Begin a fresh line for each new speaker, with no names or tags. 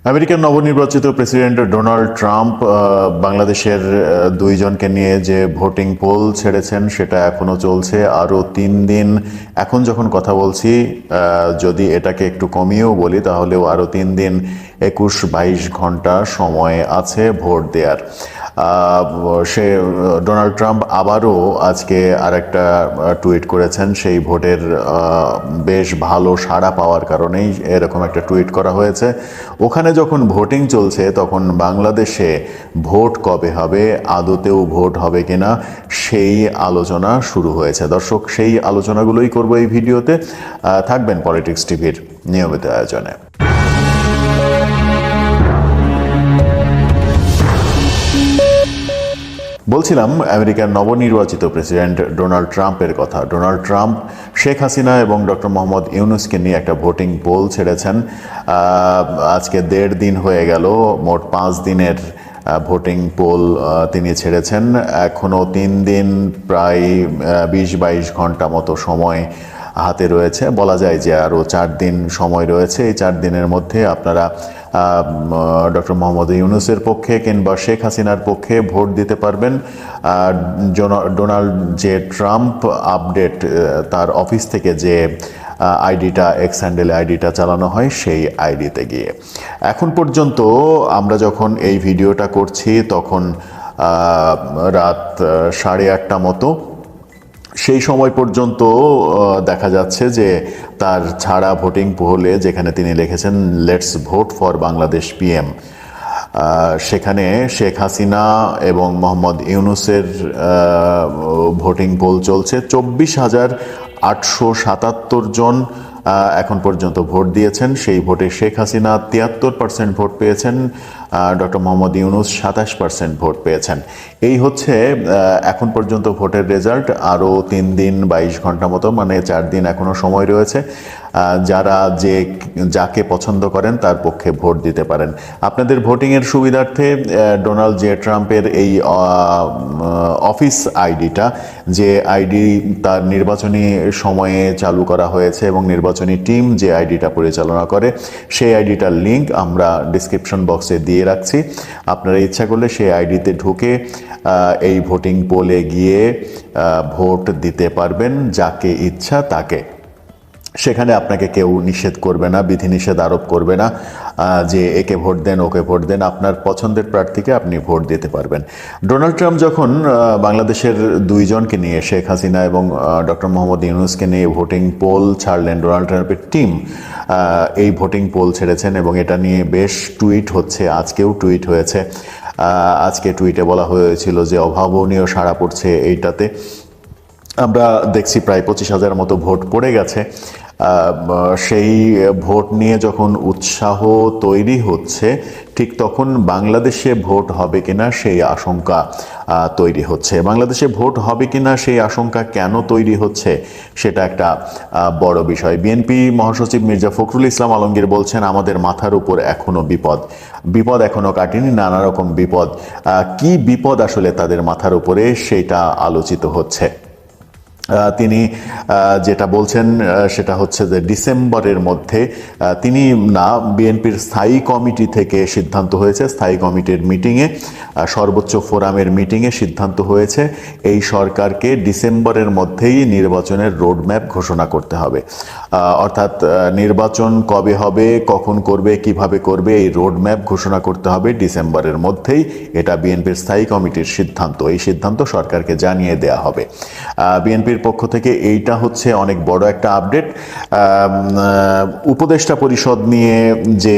আমেরিকার নবনির্বাচিত president Donald Trump বাংলাদেশের দুইজনকে নিয়ে যে ভোটিং পোল ছেড়েছেন সেটা এখনো চলছে আরও 3 দিন। এখন যখন কথা বলছি, যদি এটাকে একটু কমিয়েও বলি তাহলেও আরও 3 দিন, 21-22 ঘন্টা সময় আছে ভোট দেওয়ার। সে ডোনাল্ড ট্রাম্প আবারও আজকে আরেকটা টুইট করেছেন। সেই ভোটের বেশ ভালো সাড়া পাওয়ার কারণেই এরকম একটা টুইট করা হয়েছে। ওখানে যখন ভোটিং চলছে তখন বাংলাদেশে ভোট কবে হবে, আদতেও ভোট হবে কিনা, সেই আলোচনা শুরু হয়েছে। দর্শক, সেই আলোচনাগুলোই করব এই ভিডিওতে। থাকবেন পলিটিক্স টিভির নিয়মিত আয়োজনে। বলছিলাম আমেরিকার নবনির্বাচিত প্রেসিডেন্ট ডোনাল্ড ট্রাম্পের কথা। ডোনাল্ড ট্রাম্প শেখ হাসিনা এবং ডক্টর মোহাম্মদ ইউনূসকে নিয়ে একটা ভোটিং পোল ছেড়েছেন। আজকে 1.5 দিন হয়ে গেল, মোট 5 দিনের ভোটিং পোল তিনি ছেড়েছেন। এখনও 3 দিন, প্রায় 20-22 ঘন্টা মতো সময় হাতে রয়েছে। বলা যায় যে আরও 4 দিন সময় রয়েছে। এই 4 দিনের মধ্যে আপনারা ডক্টর মোহাম্মদ ইউনূসের পক্ষে কিংবা শেখ হাসিনার পক্ষে ভোট দিতে পারবেন। ডোনাল্ড যে ট্রাম্প আপডেট, তার অফিস থেকে যে আইডিটা, এক্স হ্যান্ডেল আইডিটা চালানো হয়, সেই আইডিতে গিয়ে এখন পর্যন্ত আমরা যখন এই ভিডিওটা করছি তখন রাত 8:30 মতো। সেই সময় পর্যন্ত দেখা যাচ্ছে যে তার ছাড়া ভোটিং পোলে, যেখানে তিনি লিখেছেন let's vote for Bangladesh PM, সেখানে শেখ হাসিনা এবং মোহাম্মদ ইউনূসের ভোটিং পোল চলছে। 24,877 জন এখন পর্যন্ত ভোট দিয়েছেন। সেই ভোটে শেখ হাসিনা 73% ভোট পেয়েছেন, ডক্টর মোহাম্মদ ইউনূস 27% ভোট পেয়েছেন। এই হচ্ছে এখন পর্যন্ত ভোটের রেজাল্ট। আরও 3 দিন 22 ঘন্টা মতো, মানে 4 দিন এখনও সময় রয়েছে। যারা যাকে পছন্দ করেন তার পক্ষে ভোট দিতে পারেন। আপনাদের ভোটিংয়ের সুবিধার্থে ডোনাল্ড জে ট্রাম্পের এই অফিস আইডিটা, যে আইডি তার নির্বাচনী সময়ে চালু করা হয়েছে এবং নির্বাচনী টিম যে আইডিটা পরিচালনা করে, সেই আইডিটার লিঙ্ক আমরা ডিসক্রিপশন বক্সে দিয়ে রাখছি। আপনারা ইচ্ছা করলে সেই আইডিতে ঢুকে এই ভোটিং পোলে গিয়ে ভোট দিতে পারবেন যাকে ইচ্ছা তাকে। সেখানে আপনাকে কেউ নিষেধ করবে না, বিধিনিষেধ আরোপ করবে না যে একে ভোট দেন, ওকে ভোট দেন। আপনার পছন্দের প্রার্থীকে আপনি ভোট দিতে পারবেন। ডোনাল্ড ট্রাম্প যখন বাংলাদেশের দুইজনকে নিয়ে, শেখ হাসিনা এবং ডক্টর মোহাম্মদ ইউনূসকে নিয়ে ভোটিং পোল ছাড়লেন, ডোনাল্ড ট্রাম্পের টিম এই ভোটিং পোল ছেড়েছেন এবং এটা নিয়ে বেশ টুইট হচ্ছে। আজকেও টুইট হয়েছে। আজকে টুইটে বলা হয়েছিল যে অভাবনীয় সাড়া পড়ছে এইটাতে। আমরা দেখছি প্রায় 25,000 মতো ভোট পড়ে গেছে। সেই ভোট নিয়ে যখন উৎসাহ তৈরি হচ্ছে, ঠিক তখন বাংলাদেশে ভোট হবে কিনা সেই আশঙ্কা তৈরি হচ্ছে। বাংলাদেশে ভোট হবে কিনা সেই আশঙ্কা কেন তৈরি হচ্ছে সেটা একটা বড় বিষয়। বিএনপি মহাসচিব মির্জা ফখরুল ইসলাম আলমগীর বলছেন, আমাদের মাথার উপর এখনো বিপদ এখনো কাটেনি, নানা রকম বিপদ। কি বিপদ আসলে তাদের মাথার উপরে, সেটা আলোচিত হচ্ছে। তিনি যেটা বলছেন সেটা হচ্ছে যে ডিসেম্বরের মধ্যে তিনি না, বিএনপির স্থায়ী কমিটি থেকে সিদ্ধান্ত হয়েছে, স্থায়ী কমিটির মিটিংয়ে, সর্বোচ্চ ফোরামের মিটিংয়ে সিদ্ধান্ত হয়েছে এই সরকারকে ডিসেম্বরের মধ্যেই নির্বাচনের রোডম্যাপ ঘোষণা করতে হবে। অর্থাৎ নির্বাচন কবে হবে, কখন করবে, কিভাবে করবে, এই রোডম্যাপ ঘোষণা করতে হবে ডিসেম্বরের মধ্যেই। এটা বিএনপির স্থায়ী কমিটির সিদ্ধান্ত। এই সিদ্ধান্ত সরকারকে জানিয়ে দেয়া হবে। বিএনপির পক্ষ থেকে এইটা হচ্ছে অনেক বড় একটা আপডেট। উপদেষ্টা পরিষদ নিয়ে যে